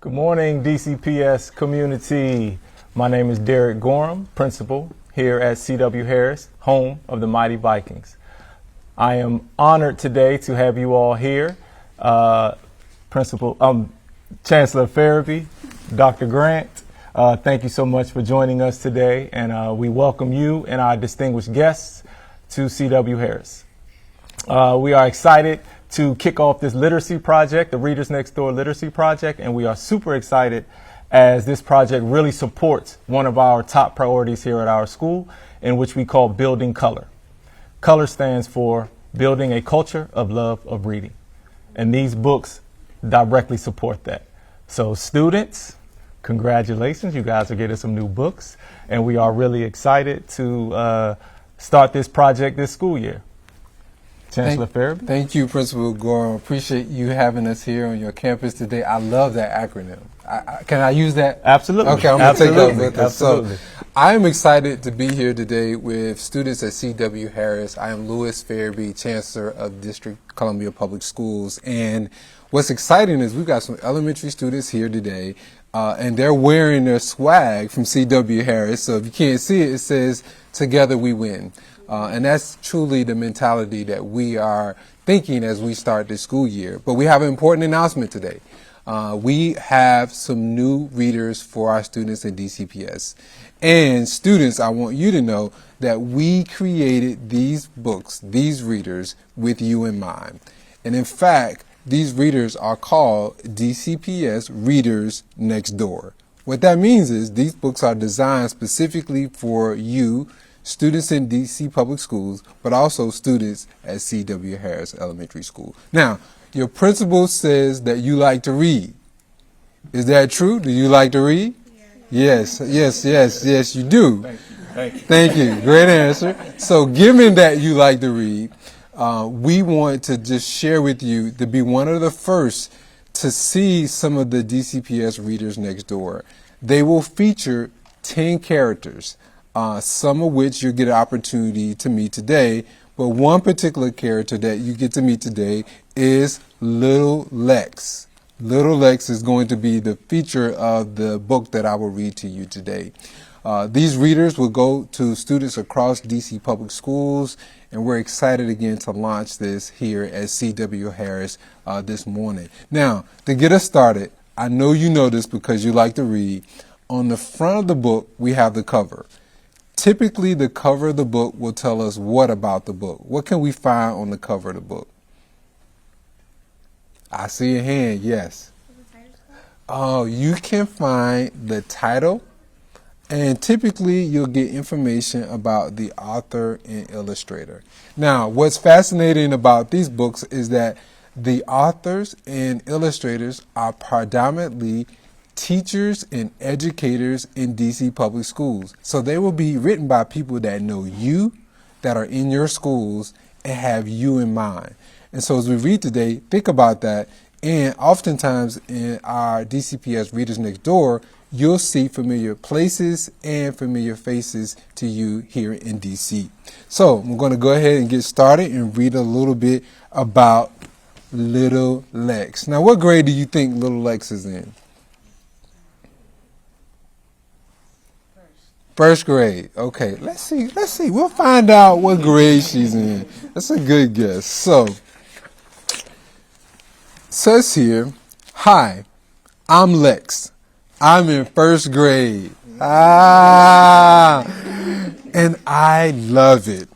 Good morning, DCPS community. My name is Derek Gorham, principal here at C.W. Harris, home of the Mighty Vikings. I am honored today to have you all here. Chancellor Farabee, Dr. Grant, thank you so much for joining us today, and we welcome you and our distinguished guests to C.W. Harris. We are excited to kick off this literacy project, the Readers Next Door Literacy Project, and we are super excited as this project really supports one of our top priorities here at our school, in which we call Building Color. Color stands for Building a Culture of Love of Reading, and these books directly support that. So students, congratulations, you guys are getting some new books, and we are really excited to start this project this school year. Chancellor Farabee. Thank you, Principal Gorham. Appreciate you having us here on your campus today. I love that acronym. Can I use that? Absolutely. Okay, I'm going to take that with us. Absolutely. So, I am excited to be here today with students at C.W. Harris. I am Louis Farabee, Chancellor of District Columbia Public Schools. And what's exciting is we've got some elementary students here today, and they're wearing their swag from C.W. Harris. So if you can't see it, it says, "Together we win." And that's truly the mentality that we are thinking as we start this school year. But we have an important announcement today. We have some new readers for our students in DCPS. And students, I want you to know that we created these books, these readers, with you in mind. And in fact, these readers are called DCPS Readers Next Door. What that means is these books are designed specifically for you, students in DC Public Schools, but also students at C.W. Harris Elementary School. Now, your principal says that you like to read. Is that true? Do you like to read? Yes, you do. Thank you. Great answer. So given that you like to read, we want to just share with you to be one of the first to see some of the DCPS Readers Next Door. They will feature 10 characters. Some of which you'll get an opportunity to meet today, but one particular character that you get to meet today is Little Lex. Little Lex is going to be the feature of the book that I will read to you today. These readers will go to students across DC Public Schools, and we're excited again to launch this here at C.W. Harris this morning. Now, to get us started, I know you know this because you like to read. On the front of the book, we have the cover. Typically, the cover of the book will tell us what about the book. What can we find on the cover of the book? I see a hand, yes. Oh, you can find the title, and typically you'll get information about the author and illustrator. Now, what's fascinating about these books is that the authors and illustrators are predominantly teachers and educators in DC Public Schools. So they will be written by people that know you, that are in your schools, and have you in mind. And so as we read today, think about that. And oftentimes in our DCPS Readers Next Door, you'll see familiar places and familiar faces to you here in DC. So I'm going to go ahead and get started and read a little bit about Little Lex. Now, what grade do you think Little Lex is in? First grade. Okay, let's see. We'll find out what grade she's in. That's a good guess. So, it says here, "Hi, I'm Lex. I'm in first grade. And I love it.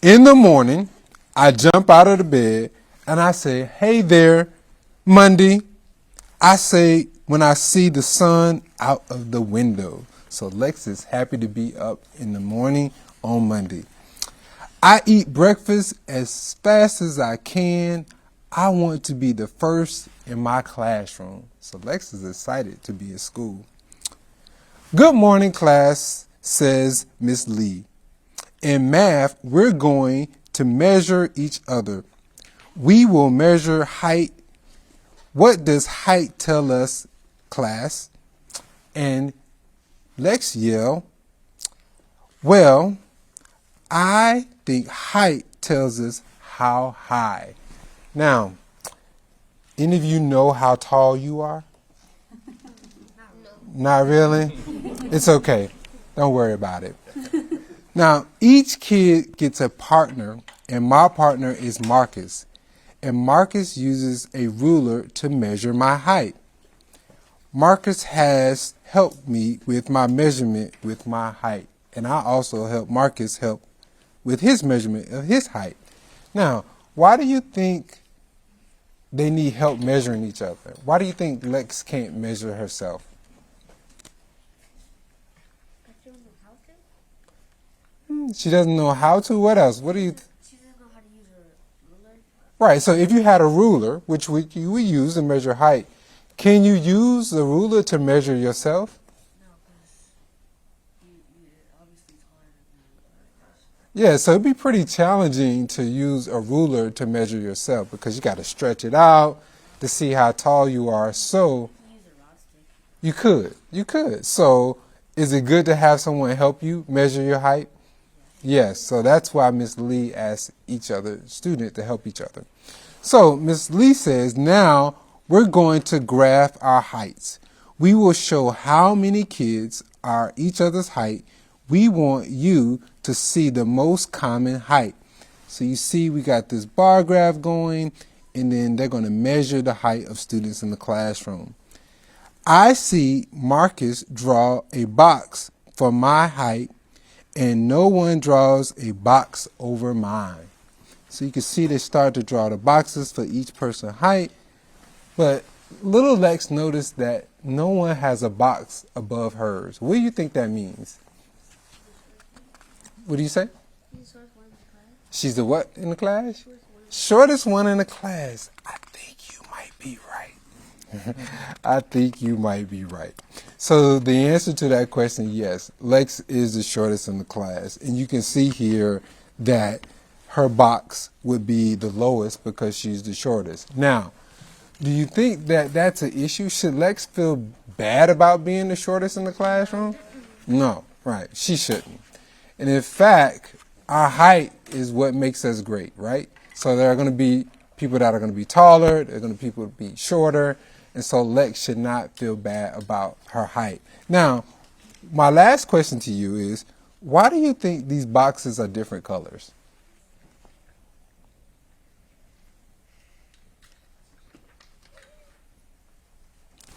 In the morning, I jump out of the bed and I say, 'Hey there, Monday.' I say when I see the sun out of the window." So Lex is happy to be up in the morning on Monday. "I eat breakfast as fast as I can. I want to be the first in my classroom." So Lex is excited to be in school. "Good morning, class," says Miss Lee. "In math, we're going to measure each other. We will measure height. What does height tell us, class?" And Lex yelled, "Well, I think height tells us how high." Now, any of you know how tall you are? Not really? It's okay. Don't worry about it. Now, each kid gets a partner, and my partner is Marcus. And Marcus uses a ruler to measure my height. Marcus has helped me with my measurement with my height. And I also help Marcus help with his measurement of his height. Now, why do you think they need help measuring each other? Why do you think Lex can't measure herself? She doesn't know how to? What else? What do you... She doesn't know how to use a ruler. Right, so if you had a ruler, which you would use to measure height, can you use the ruler to measure yourself? No, because you obviously taller than me. Yeah, so it'd be pretty challenging to use a ruler to measure yourself because you got to stretch it out to see how tall you are. So Use a rod stick. you could. So is it good to have someone help you measure your height? Yes, so that's why Miss Lee asked each other student to help each other. So Miss Lee says, now we're going to graph our heights. We will show how many kids are each other's height. We want you to see the most common height. So you see we got this bar graph going, and then they're going to measure the height of students in the classroom. I see Marcus draw a box for my height, and no one draws a box over mine. So you can see they start to draw the boxes for each person's height, but little Lex noticed that no one has a box above hers. What do you think that means? What do you say? She's the what in the class? Shortest one in the class. I think you might be right. I think you might be right. So the answer to that question, yes, Lex is the shortest in the class. And you can see here that her box would be the lowest because she's the shortest. Now, do you think that that's an issue? Should Lex feel bad about being the shortest in the classroom? No, right. She shouldn't. And in fact, our height is what makes us great, right? So there are going to be people that are going to be taller. There are going to be people that be shorter. And so Lex should not feel bad about her height. Now, my last question to you is, why do you think these boxes are different colors?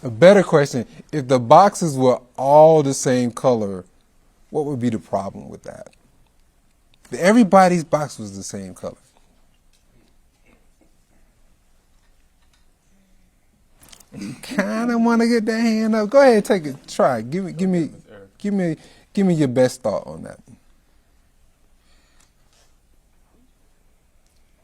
A better question, if the boxes were all the same color, what would be the problem with that? If everybody's box was the same color. You kind of want to get that hand up. Go ahead, take it. Try. Give me your best thought on that.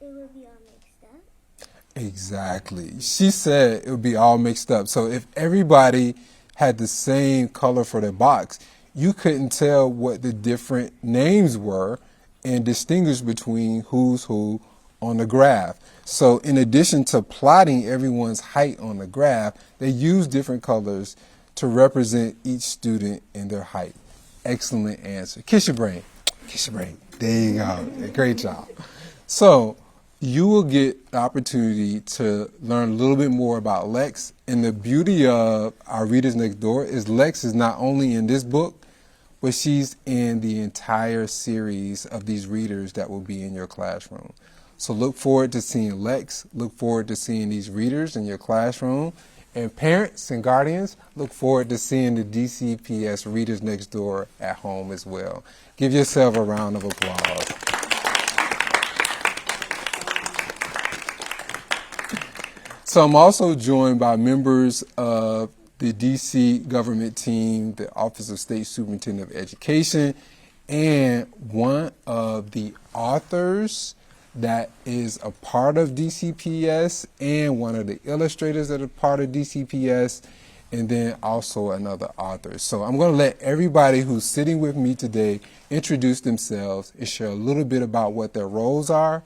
It would be all mixed up. Exactly. She said it would be all mixed up. So if everybody had the same color for their box, you couldn't tell what the different names were and distinguish between who's who on the graph. So in addition to plotting everyone's height on the graph, they use different colors to represent each student and their height. Excellent answer. Kiss your brain. Kiss your brain. There you go. Great job. So you will get the opportunity to learn a little bit more about Lex. And the beauty of our Readers Next Door is Lex is not only in this book, but she's in the entire series of these readers that will be in your classroom. So look forward to seeing Lex. Look forward to seeing these readers in your classroom. And parents and guardians, look forward to seeing the DCPS Readers Next Door at home as well. Give yourself a round of applause. So I'm also joined by members of the DC government team, the Office of State Superintendent of Education, and one of the authors that is a part of DCPS and one of the illustrators that are part of DCPS, and then also another author. So I'm going to let everybody who's sitting with me today introduce themselves and share a little bit about what their roles are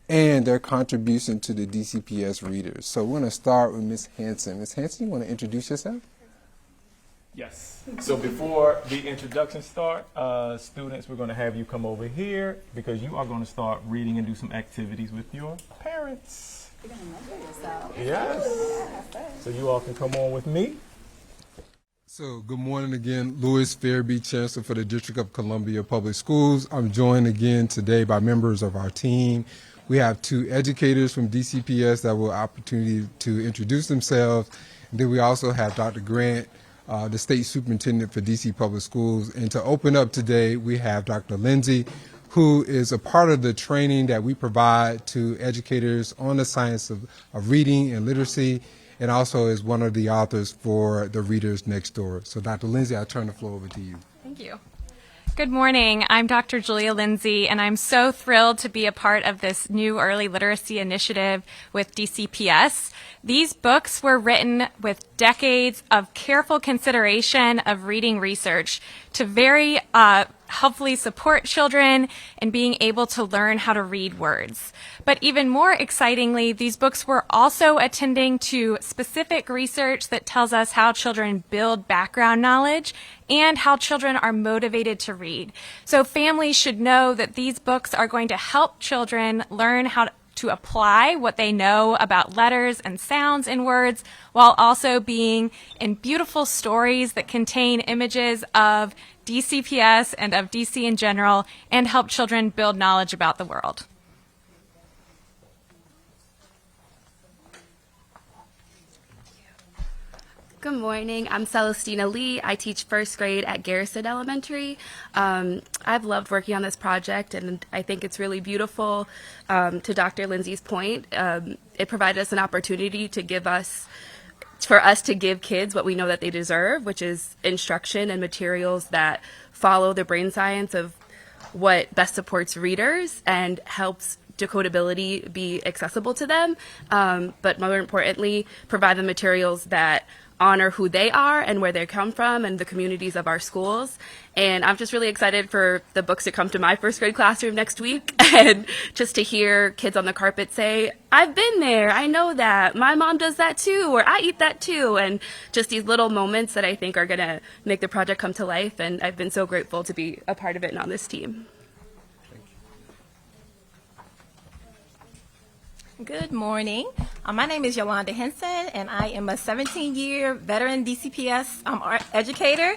and their contribution to the DCPS readers. So we're going to start with Ms. Hanson. Ms. Hanson, you want to introduce yourself? Yes. So before the introduction start, students, we're going to have you come over here because you are going to start reading and do some activities with your parents. You're going to measure yourself. Yes. So you all can come on with me. So, good morning again. Louis Fairby, Chancellor for the District of Columbia Public Schools. I'm joined again today by members of our team. We have two educators from DCPS that will have opportunity to introduce themselves. And then we also have Dr. Grant, the State Superintendent for DC Public Schools. And to open up today, we have Dr. Lindsay, who is a part of the training that we provide to educators on the science of reading and literacy, and also is one of the authors for the Readers Next Door. So Dr. Lindsay, I'll turn the floor over to you. Thank you. Good morning. I'm Dr. Julia Lindsay, and I'm so thrilled to be a part of this new early literacy initiative with DCPS. These books were written with decades of careful consideration of reading research to very helpfully support children in being able to learn how to read words. But even more excitingly, these books were also attending to specific research that tells us how children build background knowledge and how children are motivated to read. So families should know that these books are going to help children learn how to apply what they know about letters and sounds in words, while also being in beautiful stories that contain images of DCPS and of DC in general, and help children build knowledge about the world. Good morning. I'm Celestina Lee. I teach first grade at Garrison Elementary. I've loved working on this project, and I think it's really beautiful. To Dr. Lindsay's point, it provided us an opportunity for us to give kids what we know that they deserve, which is instruction and materials that follow the brain science of what best supports readers and helps decodability be accessible to them, but more importantly, provide the materials that honor who they are and where they come from and the communities of our schools. And I'm just really excited for the books to come to my first grade classroom next week, and just to hear kids on the carpet say, I've been there, I know that, my mom does that too, or I eat that too. And just these little moments that I think are gonna make the project come to life. And I've been so grateful to be a part of it and on this team. Good morning. My name is Yolanda Henson, and I am a 17-year veteran DCPS art educator.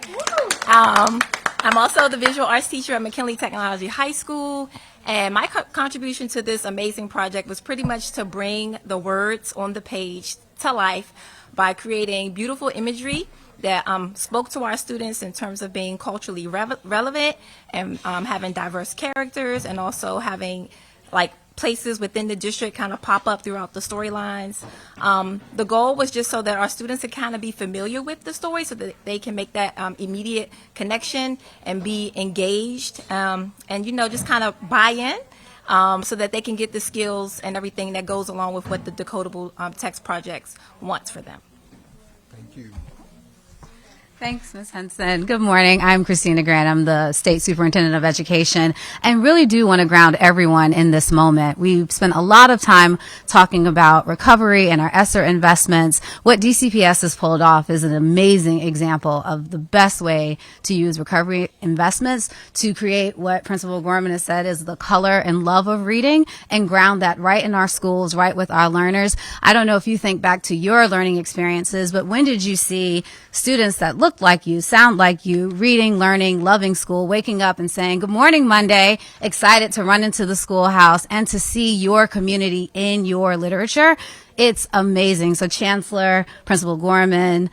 I'm also the visual arts teacher at McKinley Technology High School, and my contribution to this amazing project was pretty much to bring the words on the page to life by creating beautiful imagery that spoke to our students in terms of being culturally relevant and having diverse characters, and also having places within the district kind of pop up throughout the storylines. The goal was just so that our students could kind of be familiar with the story, so that they can make that immediate connection and be engaged, and just kind of buy in, so that they can get the skills and everything that goes along with what the Decodable Text Projects wants for them. Thank you. Thanks, Ms. Henson. Good morning. I'm Christina Grant. I'm the State Superintendent of Education, and really do want to ground everyone in this moment. We've spent a lot of time talking about recovery and our ESSER investments. What DCPS has pulled off is an amazing example of the best way to use recovery investments to create what Principal Gorman has said is the color and love of reading, and ground that right in our schools, right with our learners. I don't know if you think back to your learning experiences, but when did you see students that look like you, sound like you, reading, learning, loving school, waking up and saying, good morning, Monday, excited to run into the schoolhouse and to see your community in your literature? It's amazing. So Chancellor, Principal Gorman,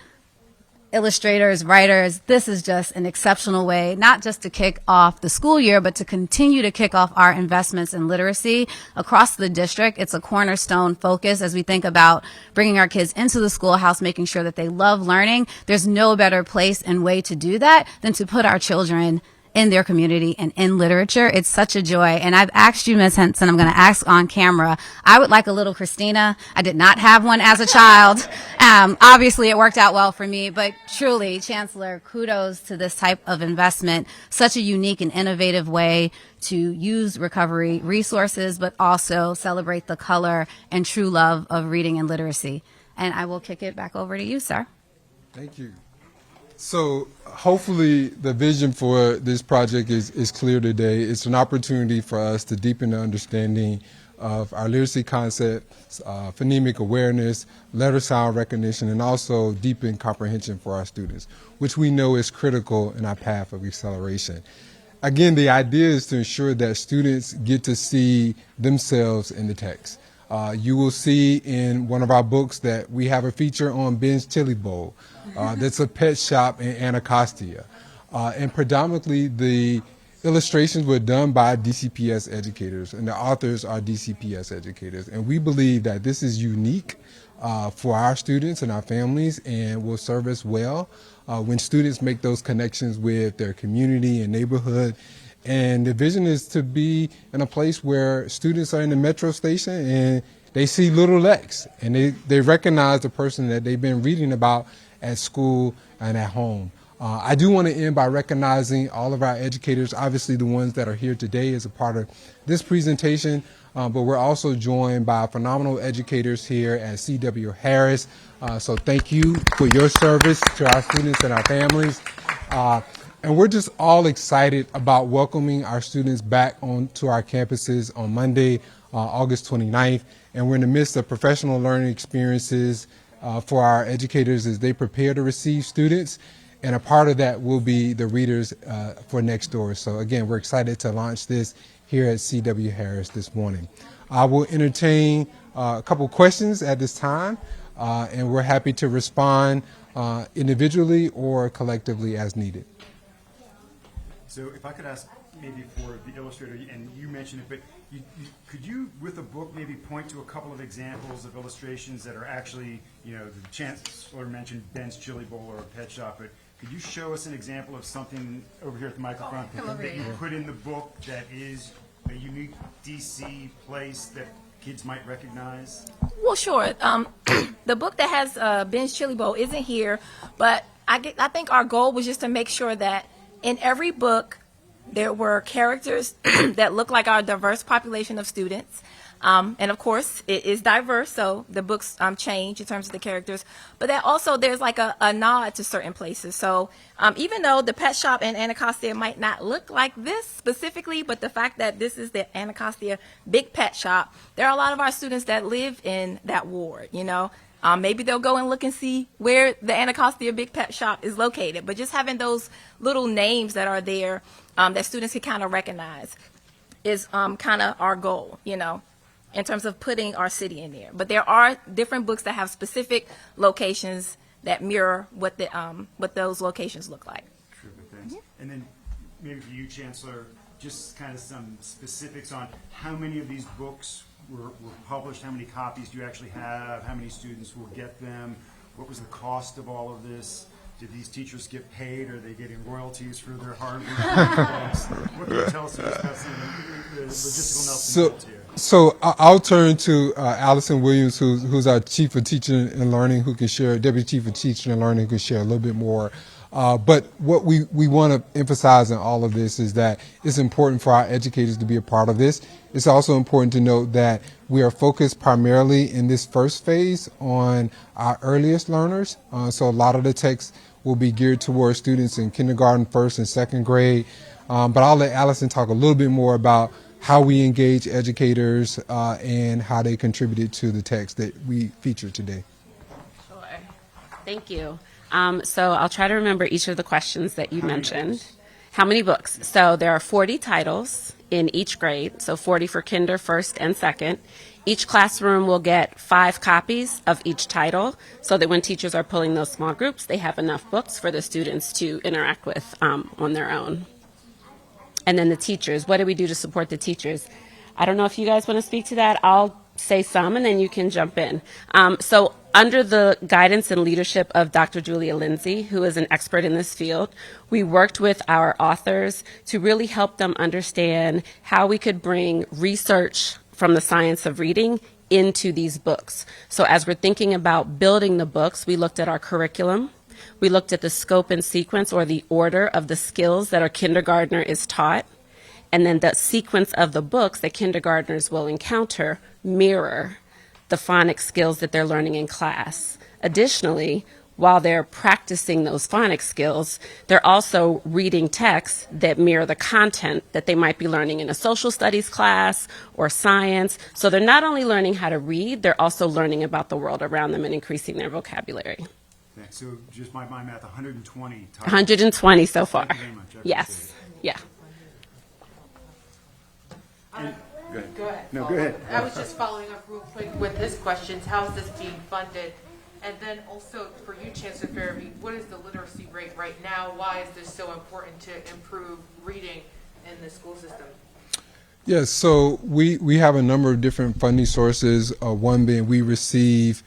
illustrators, writers, this is just an exceptional way, not just to kick off the school year, but to continue to kick off our investments in literacy across the district. It's a cornerstone focus as we think about bringing our kids into the schoolhouse, making sure that they love learning. There's no better place and way to do that than to put our children in their community and in literature. It's such a joy. And I've asked you, Ms. Henson, I'm going to ask on camera, I would like a little Christina. I did not have one as a child. Obviously, it worked out well for me, but truly, Chancellor, kudos to this type of investment. Such a unique and innovative way to use recovery resources, but also celebrate the color and true love of reading and literacy. And I will kick it back over to you, sir. Thank you. So hopefully the vision for this project is clear today. It's an opportunity for us to deepen the understanding of our literacy concepts, phonemic awareness, letter sound recognition, and also deepened comprehension for our students, which we know is critical in our path of acceleration. Again, the idea is to ensure that students get to see themselves in the text. You will see in one of our books that we have a feature on Ben's Chili Bowl. That's a pet shop in Anacostia. And predominantly the illustrations were done by DCPS educators, and the authors are DCPS educators. And we believe that this is unique for our students and our families and will serve us well when students make those connections with their community and neighborhood. And the vision is to be in a place where students are in the metro station and they see Little Lex and they recognize the person that they've been reading about at school and at home. I do want to end by recognizing all of our educators, obviously the ones that are here today as a part of this presentation, but we're also joined by phenomenal educators here at C.W. Harris. So thank you for your service to our students and our families. And we're just all excited about welcoming our students back onto our campuses on Monday, August 29th. And we're in the midst of professional learning experiences for our educators as they prepare to receive students. And a part of that will be the readers for next door. So again, we're excited to launch this here at C.W. Harris this morning. I will entertain a couple questions at this time, and we're happy to respond individually or collectively as needed. So if I could ask maybe for the illustrator, and you mentioned it, but could you, with a book, maybe point to a couple of examples of illustrations that are actually, you know, the Chancellor mentioned Ben's Chili Bowl or a pet shop, but could you show us an example of something over here at the microphone that you put in the book that is a unique DC place that kids might recognize? Well, sure. The book that has Ben's Chili Bowl isn't here, but I think our goal was just to make sure that in every book there were characters that look like our diverse population of students. And of course, it is diverse, so the books change in terms of the characters. But that also, there's like a nod to certain places. So even though the pet shop in Anacostia might not look like this specifically, but the fact that this is the Anacostia Big Pet Shop, there are a lot of our students that live in that ward, you know. Maybe they'll go and look and see where the Anacostia Big Pet Shop is located. But just having those little names that are there that students can kind of recognize is kind of our goal, you know, in terms of putting our city in there. But there are different books that have specific locations that mirror what those locations look like. Terrific, thanks. And then maybe for you, Chancellor, just kind of some specifics on how many of these books were published, how many copies do you actually have, how many students will get them, what was the cost of all of this? Did these teachers get paid? Are they getting royalties for their hard work? What can you tell us about some of the logistical nuts and bolts here? So I'll turn to Allison Williams, who's our Chief of Teaching and Learning, who can share, Deputy Chief of Teaching and Learning, who can share a little bit more. But what we want to emphasize in all of this is that it's important for our educators to be a part of this. It's also important to note that we are focused primarily in this first phase on our earliest learners. So a lot of the text will be geared towards students in kindergarten, first and second grade. But I'll let Allison talk a little bit more about how we engage educators and how they contributed to the text that we featured today. Sure. Thank you. So I'll try to remember each of the questions that you mentioned. How many books? So there are 40 titles in each grade, so 40 for kinder, first, and second. Each classroom will get 5 copies of each title so that when teachers are pulling those small groups, they have enough books for the students to interact with on their own. And then the teachers, what do we do to support the teachers? I don't know if you guys want to speak to that. I'll say some and then you can jump in. So under the guidance and leadership of Dr. Julia Lindsay, who is an expert in this field, we worked with our authors to really help them understand how we could bring research from the science of reading into these books. So as we're thinking about building the books, we looked at our curriculum. We looked at the scope and sequence, or the order of the skills that our kindergartner is taught. And then the sequence of the books that kindergartners will encounter mirror the phonics skills that they're learning in class. Additionally, while they're practicing those phonics skills, they're also reading texts that mirror the content that they might be learning in a social studies class or science. So they're not only learning how to read, they're also learning about the world around them and increasing their vocabulary. Okay, so just my math, 120 titles. 120 so far. Thank you very much. I appreciate Yes. Yeah. Go ahead. No, go ahead. I was just following up real quick with his questions. How is this being funded? And then also for you, Chancellor Farabee, what is the literacy rate right now? Why is this so important to improve reading in the school system? Yes, so we have a number of different funding sources. One being we receive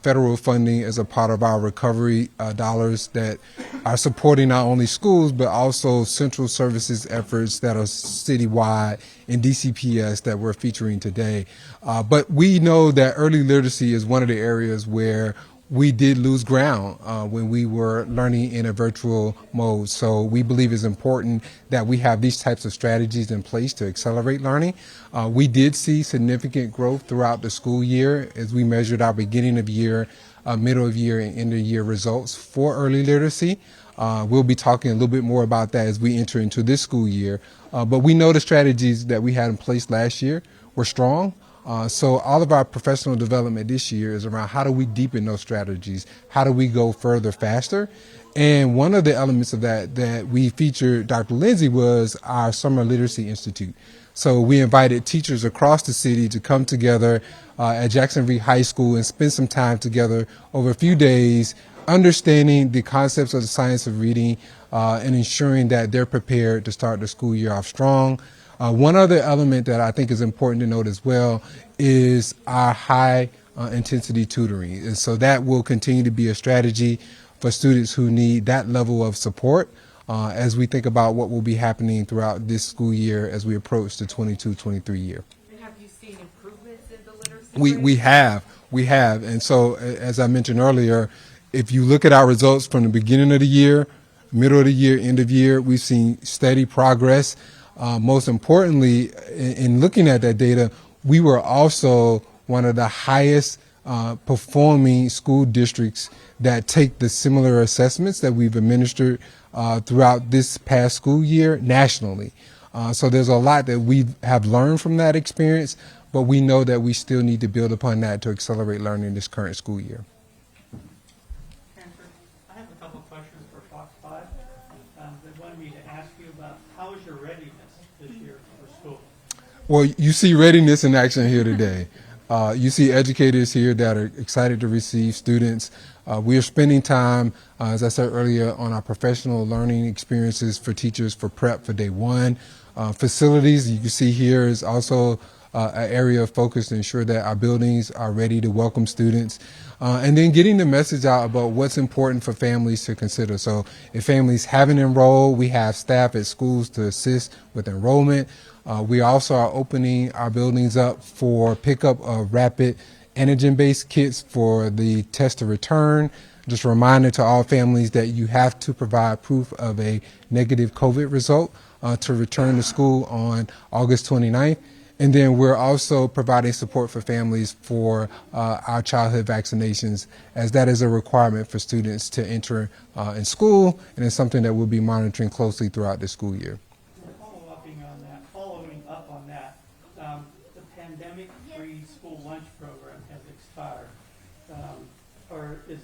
federal funding as a part of our recovery dollars that are supporting not only schools but also central services efforts that are citywide in DCPS that we're featuring today. But we know that early literacy is one of the areas where we did lose ground when we were learning in a virtual mode. So we believe it's important that we have these types of strategies in place to accelerate learning. We did see significant growth throughout the school year as we measured our beginning of year, middle of year, and end of year results for early literacy. We'll be talking a little bit more about that as we enter into this school year. But we know the strategies that we had in place last year were strong. So all of our professional development this year is around how do we deepen those strategies? How do we go further faster? And one of the elements of that we featured Dr. Lindsay was our Summer Literacy Institute. So we invited teachers across the city to come together at Jacksonville High School and spend some time together over a few days, understanding the concepts of the science of reading and ensuring that they're prepared to start the school year off strong. One other element that I think is important to note as well is our high intensity tutoring. And so that will continue to be a strategy for students who need that level of support as we think about what will be happening throughout this school year as we approach the 22-23 year. And have you seen improvements in the literacy rate? We have. And so as I mentioned earlier, if you look at our results from the beginning of the year, middle of the year, end of year, we've seen steady progress. Most importantly, in looking at that data, we were also one of the highest performing school districts that take the similar assessments that we've administered throughout this past school year nationally. So there's a lot that we have learned from that experience, but we know that we still need to build upon that to accelerate learning this current school year. I have a couple of questions for Fox 5. They wanted me to ask you about how is your readiness this year for school? Well, you see readiness in action here today. You see educators here that are excited to receive students. We are spending time, as I said earlier, on our professional learning experiences for teachers for prep for day one. Facilities, you can see here, is also an area of focus to ensure that our buildings are ready to welcome students. And then getting the message out about what's important for families to consider. So if families haven't enrolled, we have staff at schools to assist with enrollment. We also are opening our buildings up for pickup of rapid antigen-based kits for the test to return. Just a reminder to all families that you have to provide proof of a negative COVID result to return to school on August 29th. And then we're also providing support for families for our childhood vaccinations, as that is a requirement for students to enter in school, and it's something that we'll be monitoring closely throughout the school year. Following up on that, the pandemic-free school lunch program has expired. Or is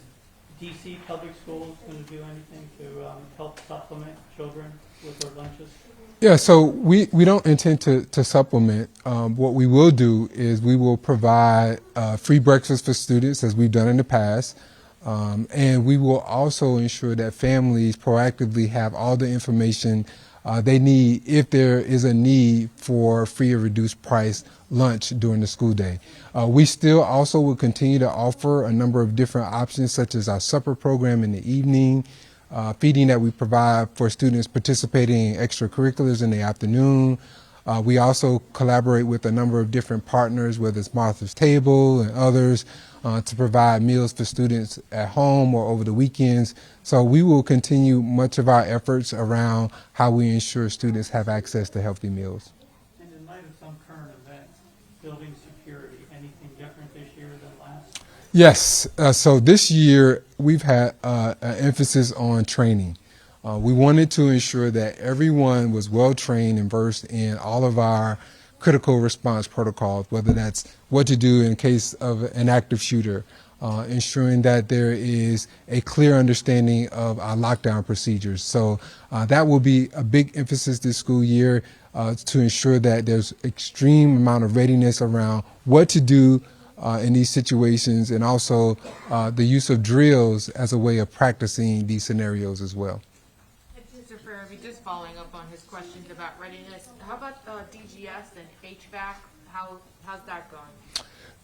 DC Public Schools going to do anything to help supplement children with their lunches? Yeah, so we don't intend to supplement. What we will do is we will provide free breakfast for students, as we've done in the past. And we will also ensure that families proactively have all the information they need if there is a need for free or reduced price lunch during the school day. We still also will continue to offer a number of different options, such as our supper program in the evening, feeding that we provide for students participating in extracurriculars in the afternoon. We also collaborate with a number of different partners, whether it's Martha's Table and others, to provide meals for students at home or over the weekends. So we will continue much of our efforts around how we ensure students have access to healthy meals. And in light of some current events, building security, anything different this year than last? Yes. So this year we've had an emphasis on training. We wanted to ensure that everyone was well trained and versed in all of our critical response protocols, whether that's what to do in case of an active shooter, ensuring that there is a clear understanding of our lockdown procedures. So that will be a big emphasis this school year to ensure that there's extreme amount of readiness around what to do in these situations, and also the use of drills as a way of practicing these scenarios as well. Mr. Farabee, just following up on his questions about readiness, how about DGS and HVAC? How's that going?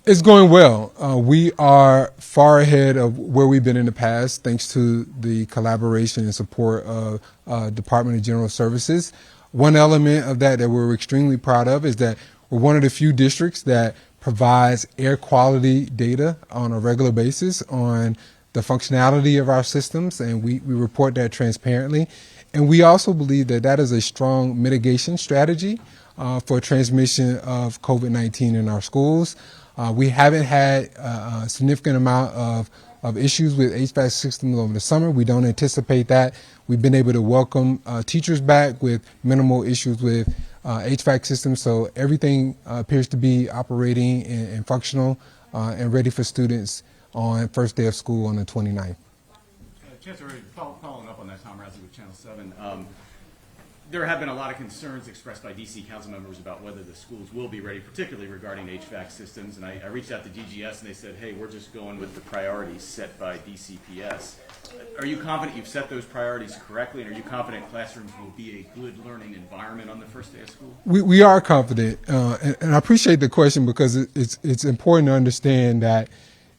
It's going well. We are far ahead of where we've been in the past, thanks to the collaboration and support of Department of General Services. One element of that we're extremely proud of is that we're one of the few districts that provides air quality data on a regular basis on the functionality of our systems, and we report that transparently. And we also believe that that is a strong mitigation strategy for transmission of COVID-19 in our schools. We haven't had a significant amount of issues with HVAC systems over the summer. We don't anticipate that. We've been able to welcome teachers back with minimal issues with HVAC systems, so everything appears to be operating and functional and ready for students on first day of school on the 29th. Chancellor, following up on that, Tom Razzie with Channel 7. There have been a lot of concerns expressed by DC council members about whether the schools will be ready, particularly regarding HVAC systems. And I reached out to DGS and they said, hey, we're just going with the priorities set by DCPS. Are you confident you've set those priorities correctly? And are you confident classrooms will be a good learning environment on the first day of school? We are confident. And I appreciate the question, because it's important to understand that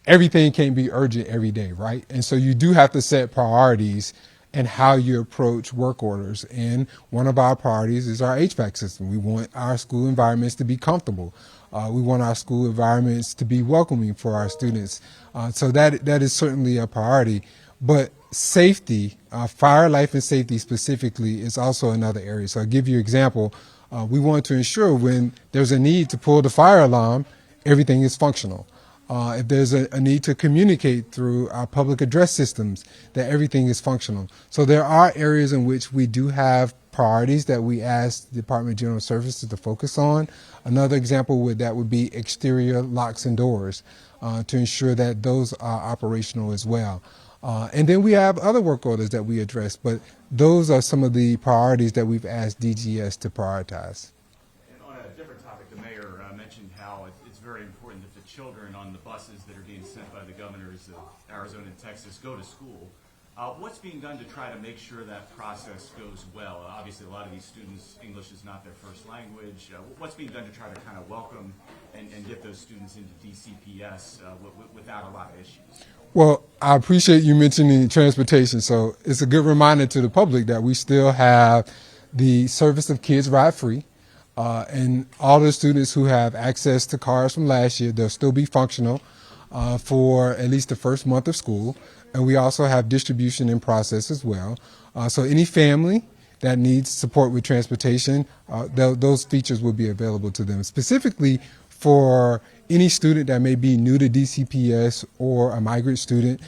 everything can't be urgent every day, right? And so you do have to set priorities and how you approach work orders. And one of our priorities is our HVAC system. We want our school environments to be comfortable. We want our school environments to be welcoming for our students. So that is certainly a priority. But safety, fire, life, and safety specifically is also another area. So I'll give you an example. We want to ensure when there's a need to pull the fire alarm, everything is functional. If there's a need to communicate through our public address systems, that everything is functional. So there are areas in which we do have priorities that we ask the Department of General Services to focus on. Another example would be exterior locks and doors to ensure that those are operational as well. And then we have other work orders that we address, but those are some of the priorities that we've asked DGS to prioritize. And on a different topic, the mayor mentioned how it's very important that the children on the buses that are being sent by the governors of Arizona and Texas go to school. What's being done to try to make sure that process goes well? Obviously, a lot of these students, English is not their first language. What's being done to try to kind of welcome and get those students into DCPS without a lot of issues? Well, I appreciate you mentioning transportation. So it's a good reminder to the public that we still have the service of Kids Ride Free. And all the students who have access to cars from last year, they'll still be functional for at least the first month of school. And we also have distribution in process as well. So any family that needs support with transportation, those features will be available to them. Specifically for any student that may be new to DCPS or a migrant student,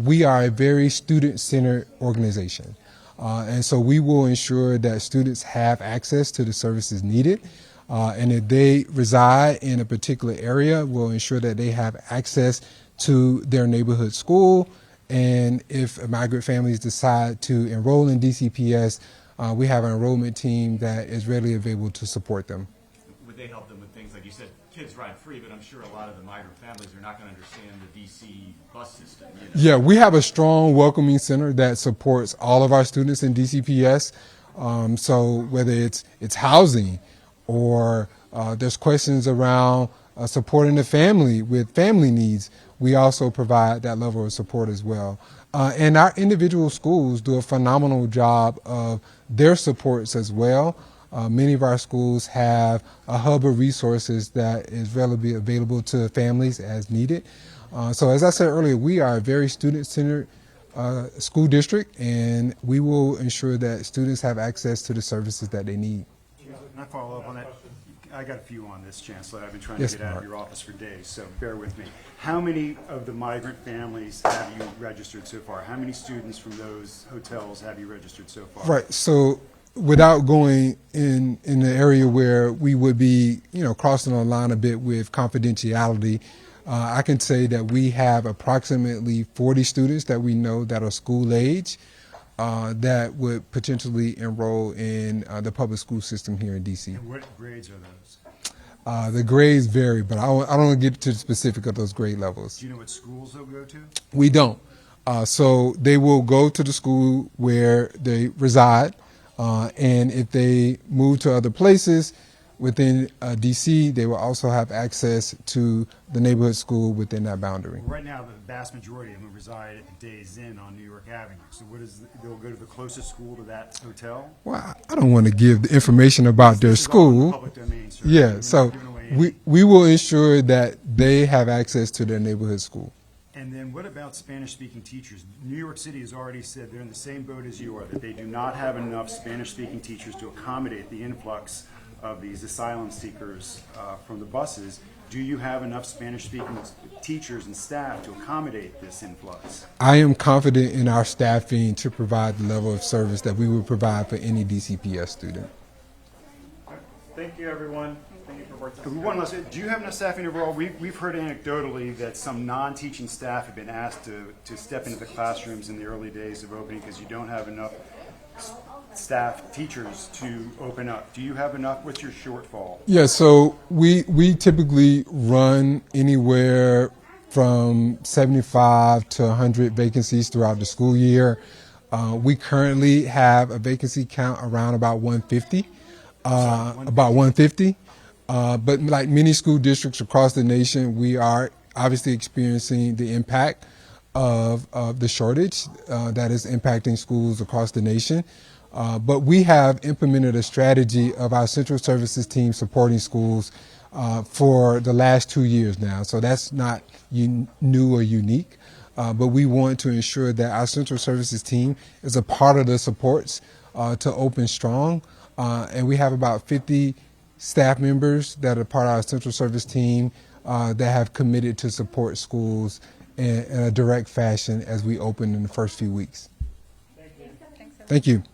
we are a very student-centered organization. And so we will ensure that students have access to the services needed. And if they reside in a particular area, we'll ensure that they have access to their neighborhood school. And if migrant families decide to enroll in DCPS, we have an enrollment team that is readily available to support them. Would they help them with things like you said, Kids Ride Free, but I'm sure a lot of the migrant families are not going to understand the DC bus system. You know? Yeah, we have a strong welcoming center that supports all of our students in DCPS. So whether it's housing or there's questions around supporting the family with family needs, we also provide that level of support as well. And our individual schools do a phenomenal job of their supports as well. Many of our schools have a hub of resources that is readily available to families as needed. So as I said earlier, we are a very student-centered school district, and we will ensure that students have access to the services that they need. Can I follow up on that? I got a few on this, Chancellor. I've been trying Yes, to get out Mark. of your office for days, so bear with me. How many of the migrant families have you registered so far? How many students from those hotels have you registered so far? Right. So without going in the area where we would be, crossing the line a bit with confidentiality, I can say that we have approximately 40 students that we know that are school age that would potentially enroll in the public school system here in D.C. And what grades are those? The grades vary, but I don't want to get to the specific of those grade levels. Do you know what schools they'll go to? We don't. So they will go to the school where they reside, and if they move to other places within D.C., they will also have access to the neighborhood school within that boundary. Well, right now, the vast majority of them reside at the Days Inn on New York Avenue. So they'll go to the closest school to that hotel? Well, I don't want to give the information about their This is all in the school. public domain, sir. Yeah, We're so not giving away any. we will ensure that they have access to their neighborhood school. And then what about Spanish-speaking teachers? New York City has already said they're in the same boat as you are, that they do not have enough Spanish-speaking teachers to accommodate the influx of these asylum seekers from the buses. Do you have enough Spanish-speaking teachers and staff to accommodate this influx? I am confident in our staffing to provide the level of service that we would provide for any DCPS student. Thank you, everyone. Thank you for participating. One last, do you have enough staffing overall? We've heard anecdotally that some non-teaching staff have been asked to step into the classrooms in the early days of opening because you don't have enough staff, teachers to open up. Do you have enough? What's your shortfall? Yeah, so we typically run anywhere from 75 to 100 vacancies throughout the school year. We currently have a vacancy count around about 150. But like many school districts across the nation, we are obviously experiencing the impact of the shortage that is impacting schools across the nation. But we have implemented a strategy of our central services team supporting schools for the last 2 years now. So that's not new or unique. But we want to ensure that our central services team is a part of the supports to open strong. And we have about 50 staff members that are part of our central service team that have committed to support schools in a direct fashion as we open in the first few weeks. Thank you.